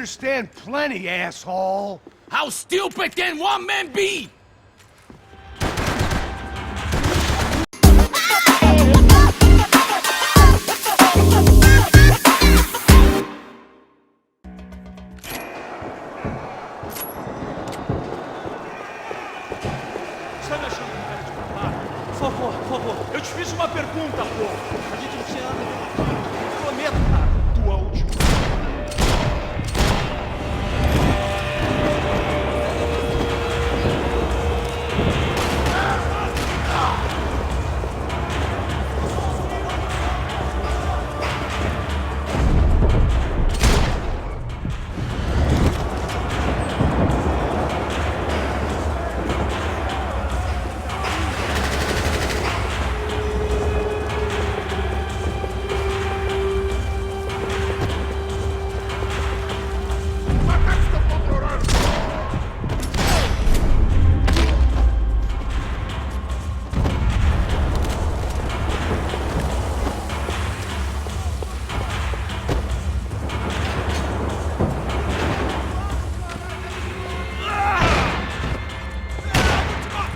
understand plenty, asshole. How stupid can one man be? Sai me achando com cara de babaca? Por favor, eu te fiz uma pergunta, pô. A gente não tinha nada a ver. Prometo, cara. Tua última.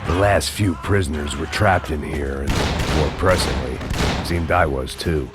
The last few prisoners were trapped in here, and more pressingly, seemed I was too.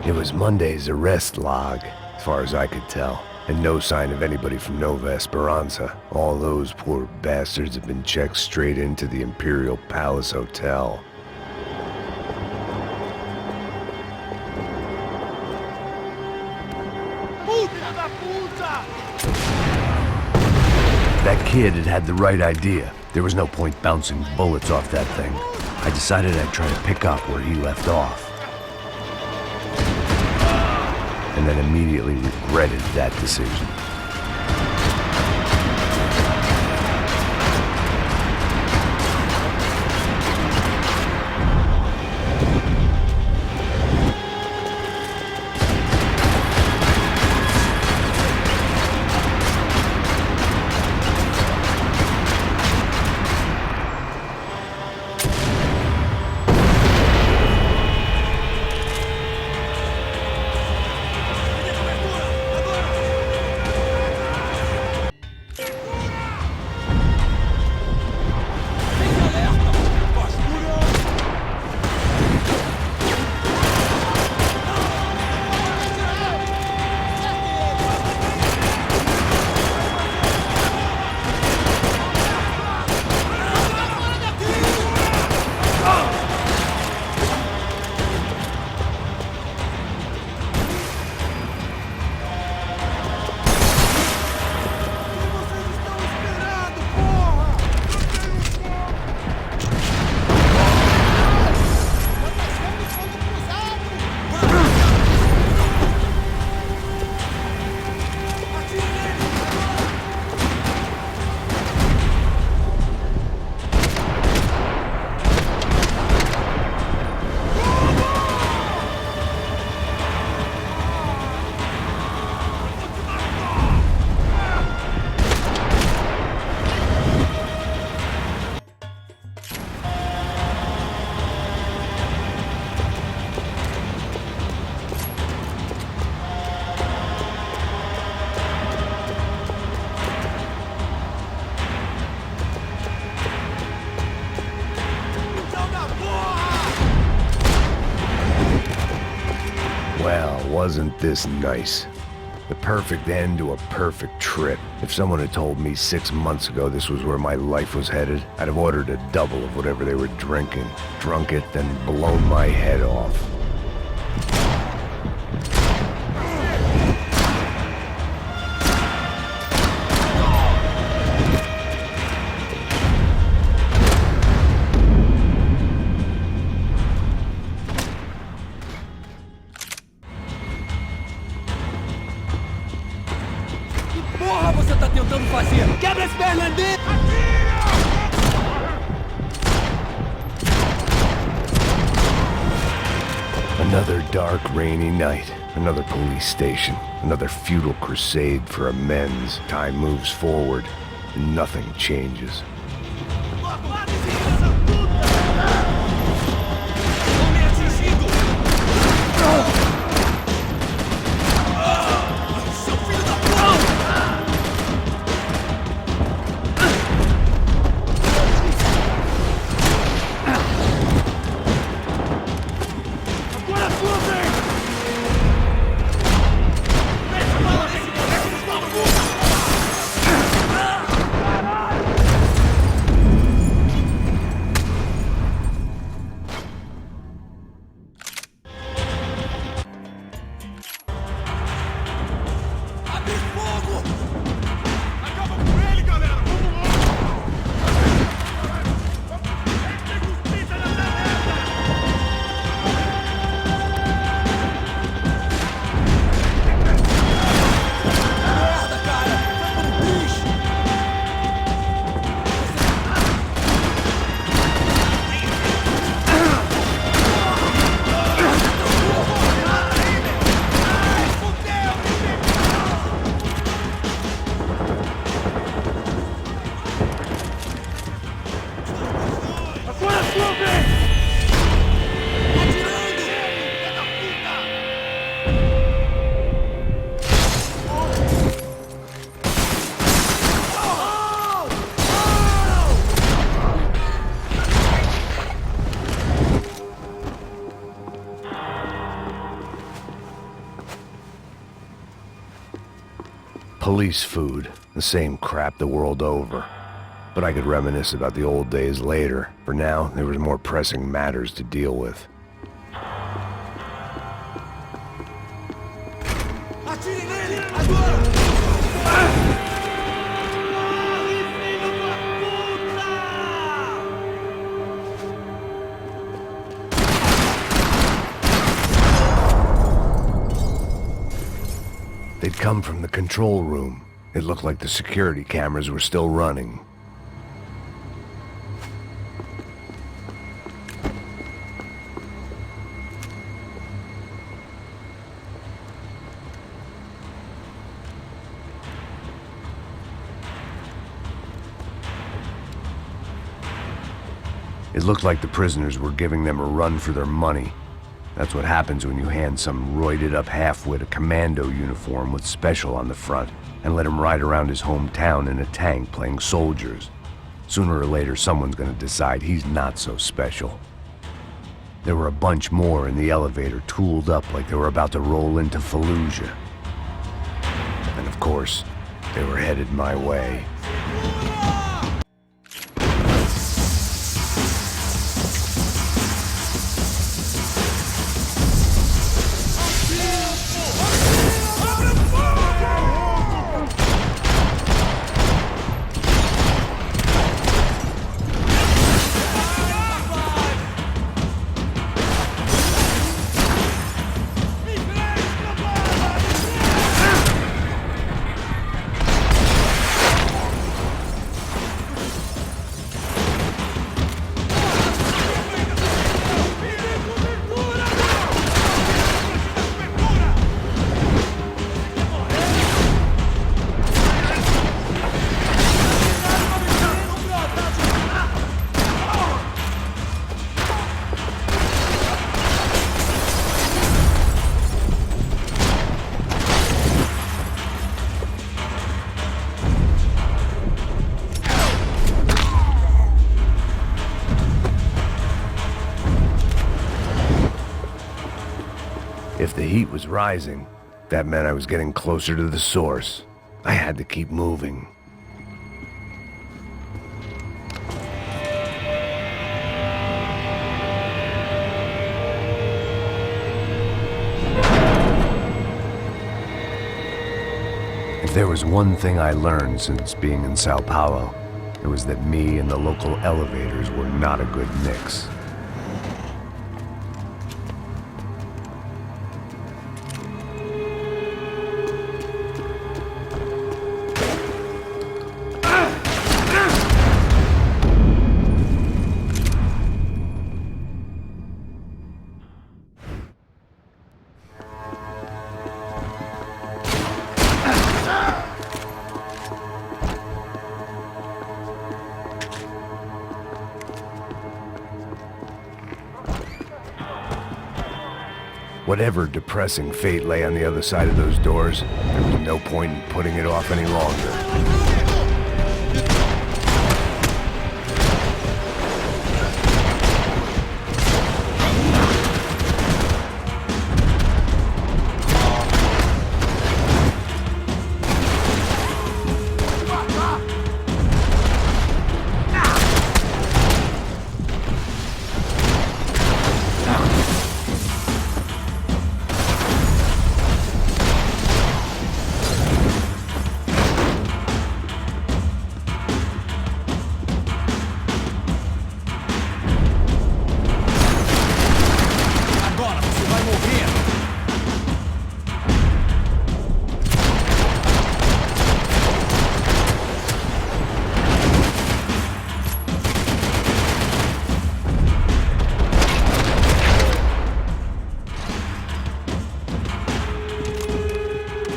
It was Monday's arrest log, as far as I could tell, and no sign of anybody from Nova Esperanza. All those poor bastards have been checked straight into the Imperial Palace Hotel. That kid had the right idea. There was no point bouncing bullets off that thing. I decided I'd try to pick up where he left off. And then immediately regretted that decision. Well, wasn't this nice? The perfect end to a perfect trip. If someone had told me 6 months ago this was where my life was headed, I'd have ordered a double of whatever they were drinking, drunk it, then blown my head off. Porra, você tá tentando fazer? Quebra as pernas dele! Another dark, rainy night. Another police station. Another futile crusade for amends. Time moves forward, and nothing changes. Police food, the same crap the world over. But I could reminisce about the old days later. For now, there was more pressing matters to deal with. They'd come from the control room. It looked like the security cameras were still running. It looked like the prisoners were giving them a run for their money. That's what happens when you hand some roided-up half-wit a commando uniform with special on the front and let him ride around his hometown in a tank playing soldiers. Sooner or later, someone's gonna decide he's not so special. There were a bunch more in the elevator, tooled up like they were about to roll into Fallujah. And of course, they were headed my way. If the heat was rising, that meant I was getting closer to the source. I had to keep moving. If there was one thing I learned since being in Sao Paulo, it was that me and the local elevators were not a good mix. Whatever depressing fate lay on the other side of those doors, there was no point in putting it off any longer.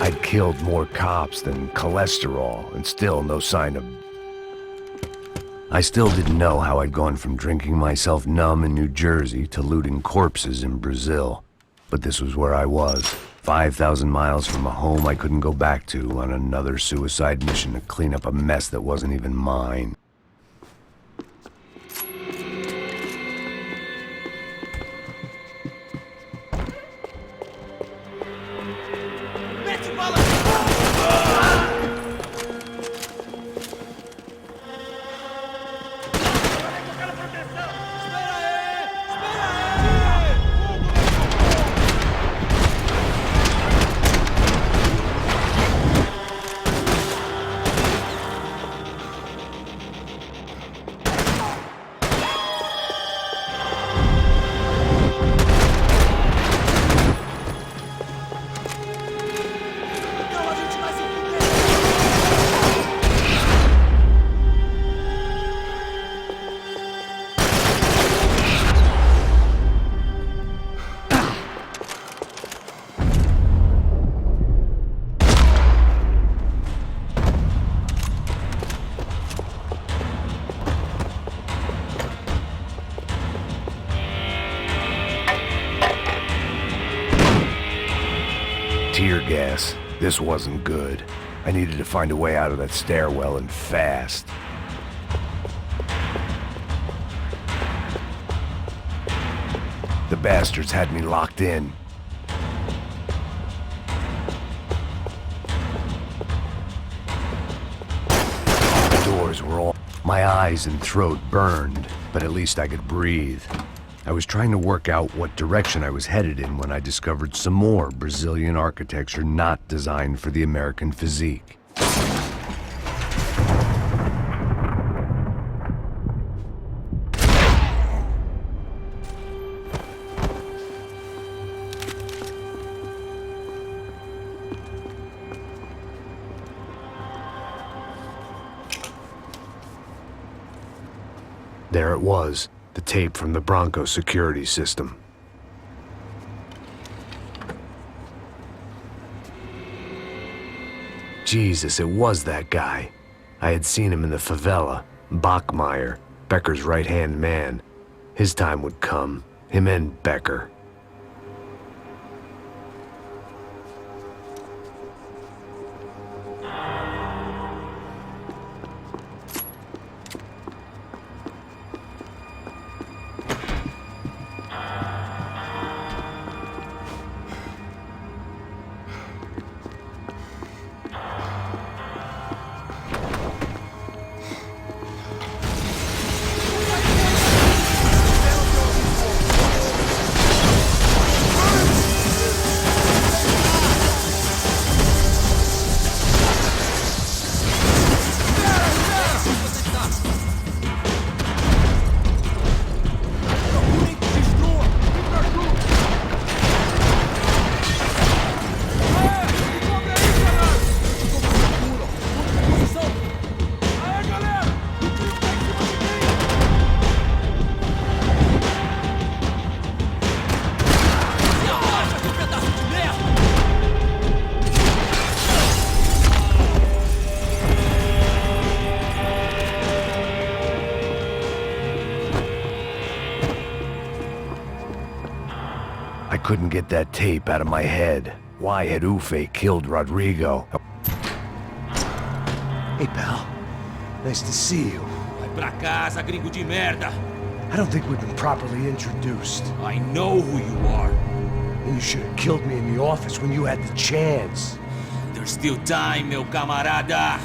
I'd killed more cops than cholesterol, and still no sign of... I still didn't know how I'd gone from drinking myself numb in New Jersey to looting corpses in Brazil. But this was where I was, 5,000 miles from a home I couldn't go back to, on another suicide mission to clean up a mess that wasn't even mine. Tear gas. This wasn't good. I needed to find a way out of that stairwell, and fast. The bastards had me locked in. The doors were all... My eyes and throat burned, but at least I could breathe. I was trying to work out what direction I was headed in when I discovered some more Brazilian architecture not designed for the American physique. There it was. The tape from the Bronco security system. Jesus, it was that guy. I had seen him in the favela. Bachmeyer, Becker's right-hand man. His time would come. Him and Becker. couldn't get that tape out of my head. Why had Ufe killed Rodrigo? Hey, pal. Nice to see you. Vai pra casa, gringo de merda. I don't think we've been properly introduced. I know who you are. And you should have killed me in the office when you had the chance. There's still time, meu camarada.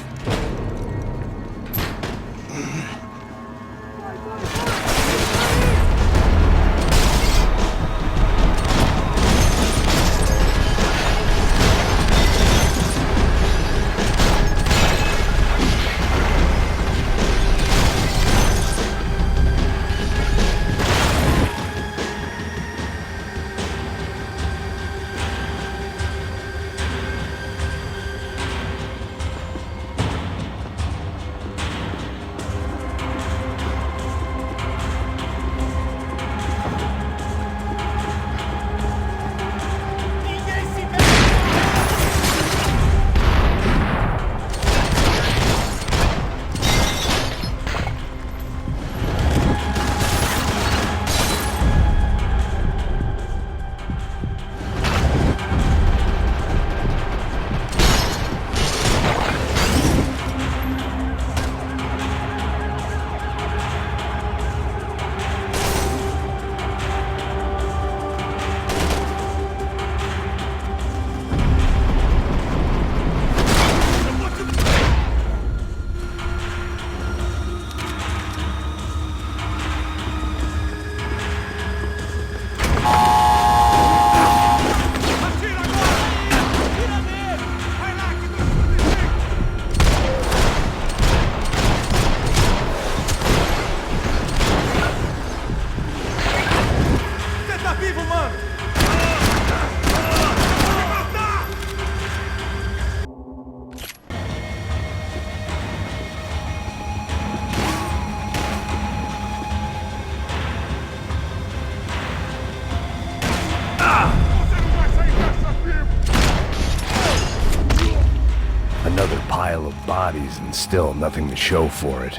Another pile of bodies and still nothing to show for it.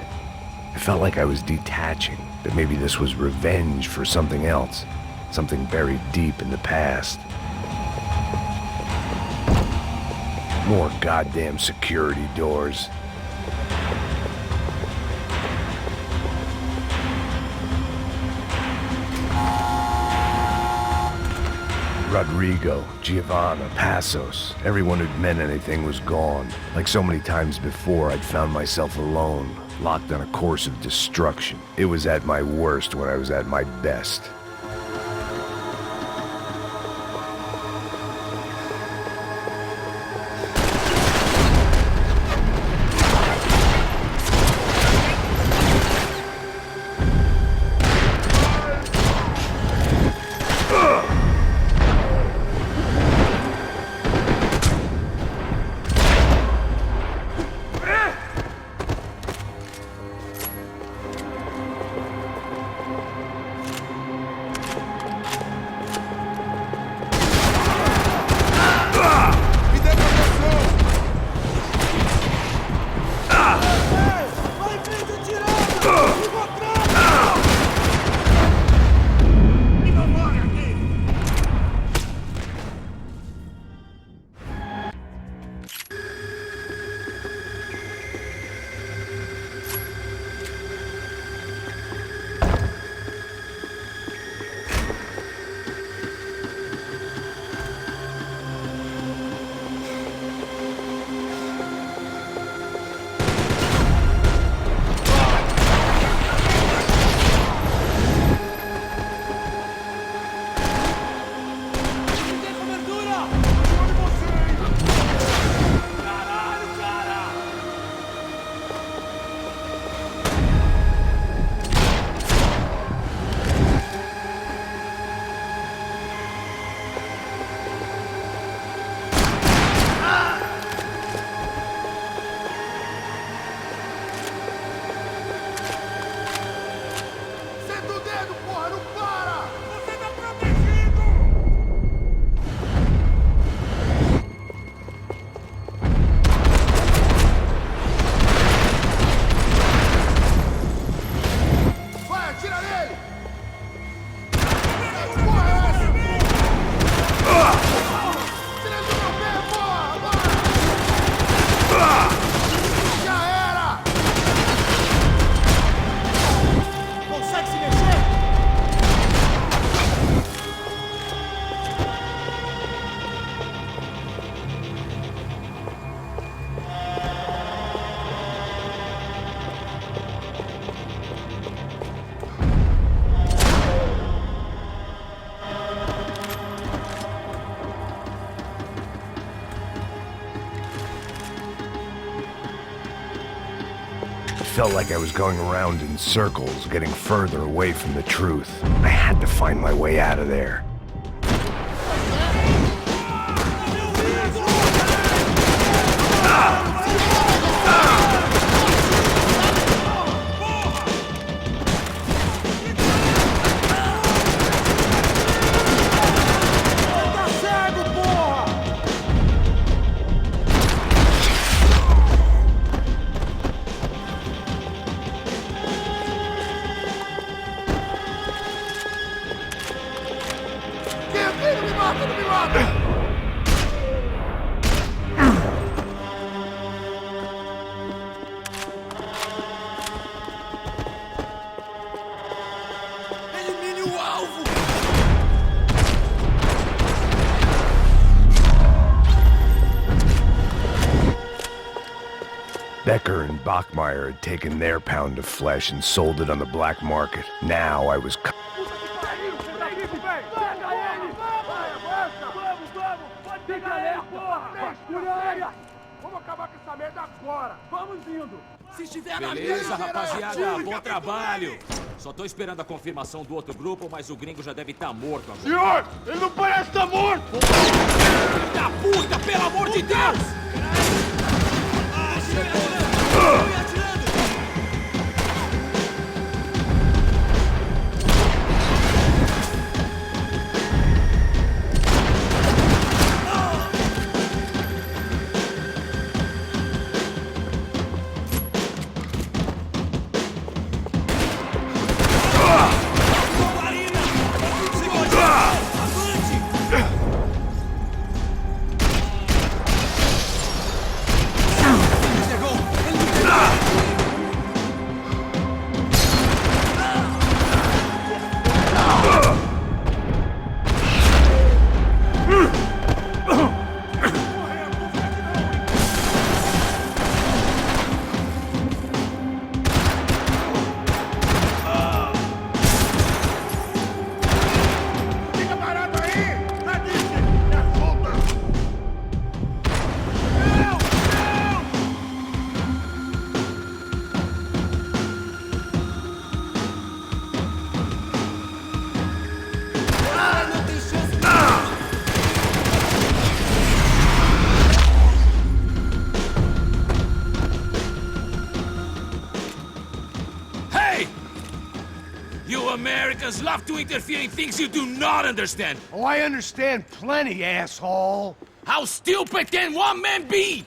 I felt like I was detaching, that maybe this was revenge for something else, something buried deep in the past. More goddamn security doors. Rodrigo, Giovanna, Passos, everyone who'd meant anything was gone. Like so many times before, I'd found myself alone, locked on a course of destruction. It was at my worst when I was at my best. felt like I was going around in circles, getting further away from the truth. I had to find my way out of there. Becker and Bachmeyer had taken their pound of flesh and sold it on the black market. Now I was... Beleza, rapaziada, bom trabalho. Só tô esperando a confirmação do outro grupo, mas o gringo já deve estar morto agora. Senhor, ele não parece estar morto! Filho da puta, pelo amor de Deus! Americans love to interfere in things you do not understand. Oh, I understand plenty, asshole. How stupid can one man be?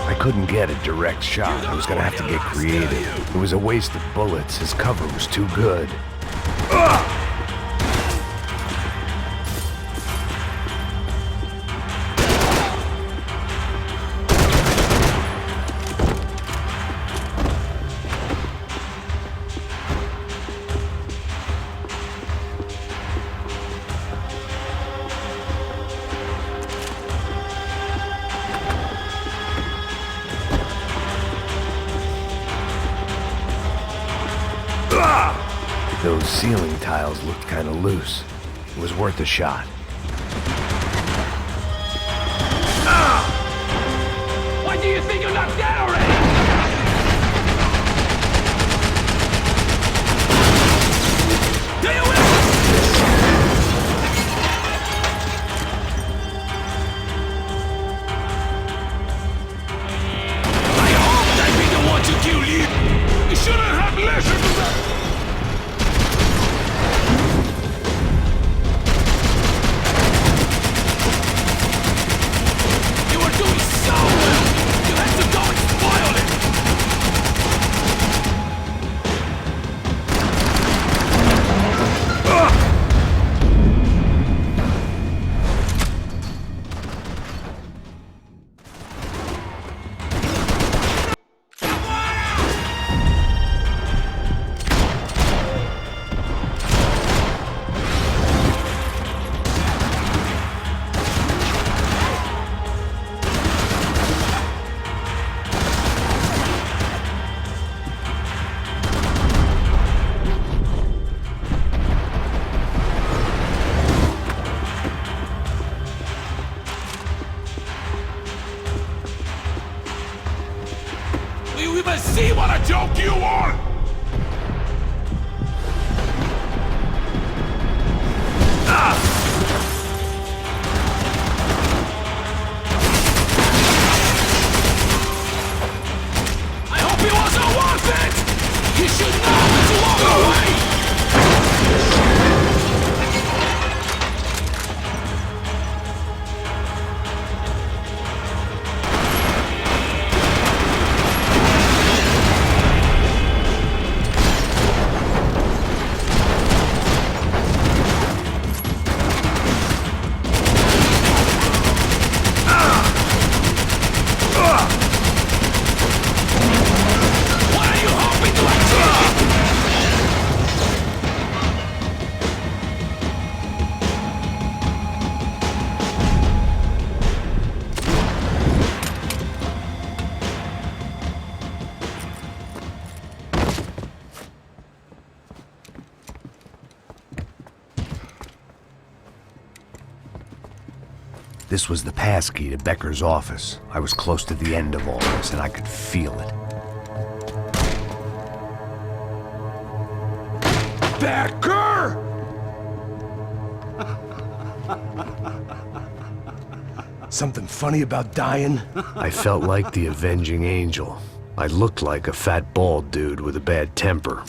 I couldn't get a direct shot. I was gonna have to get creative. It was a waste of bullets. His cover was too good. Those ceiling tiles looked kind of loose. It was worth a shot. Why do you think you're not dead already? Do you will? I hope I'd be the one to kill you. You shouldn't have listened to that. Do you even see what a joke you are? I hope it wasn't worth it! You should know when to walk away! This was the passkey to Becker's office. I was close to the end of all this, and I could feel it. Becker! Something funny about dying? I felt like the avenging angel. I looked like a fat bald dude with a bad temper.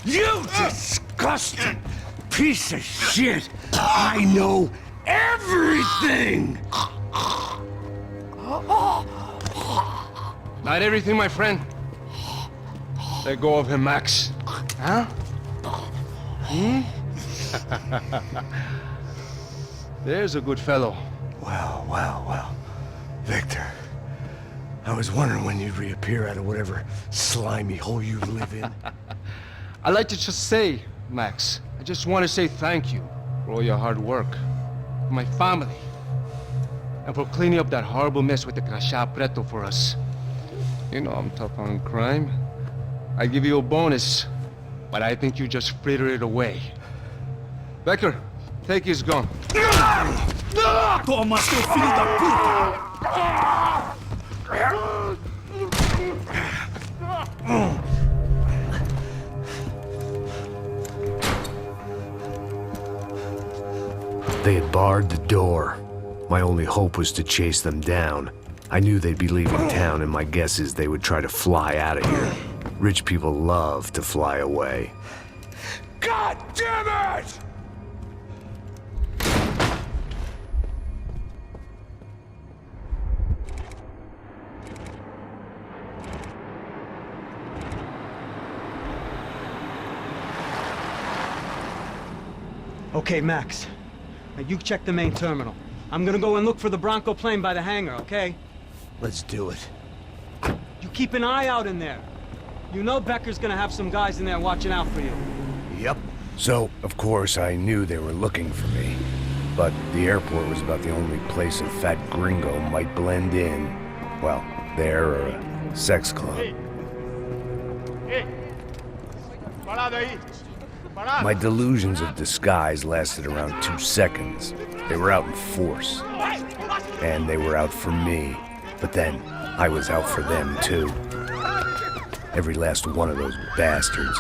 You disgusting piece of shit! I know everything! Not everything, my friend. Let go of him, Max. Huh? There's a good fellow. Well. Victor, I was wondering when you'd reappear out of whatever slimy hole you live in. I'd like to just say, Max, I just want to say thank you for all your hard work, for my family, and for cleaning up that horrible mess with the crasha preto for us. You know I'm tough on crime. I give you a bonus, but I think you just frittered it away. Becker, take his gun. Toma, seu filho da puta! They had barred the door. My only hope was to chase them down. I knew they'd be leaving town, and my guess is they would try to fly out of here. Rich people love to fly away. God damn it! Okay, Max. Now you check the main terminal. I'm gonna go and look for the Bronco plane by the hangar, okay? Let's do it. You keep an eye out in there. You know Becker's gonna have some guys in there watching out for you. Yep. So, of course, I knew they were looking for me. But the airport was about the only place a fat gringo might blend in. Well, there or a sex club. My delusions of disguise lasted around 2 seconds. They were out in force. And they were out for me. But then, I was out for them too. Every last one of those bastards.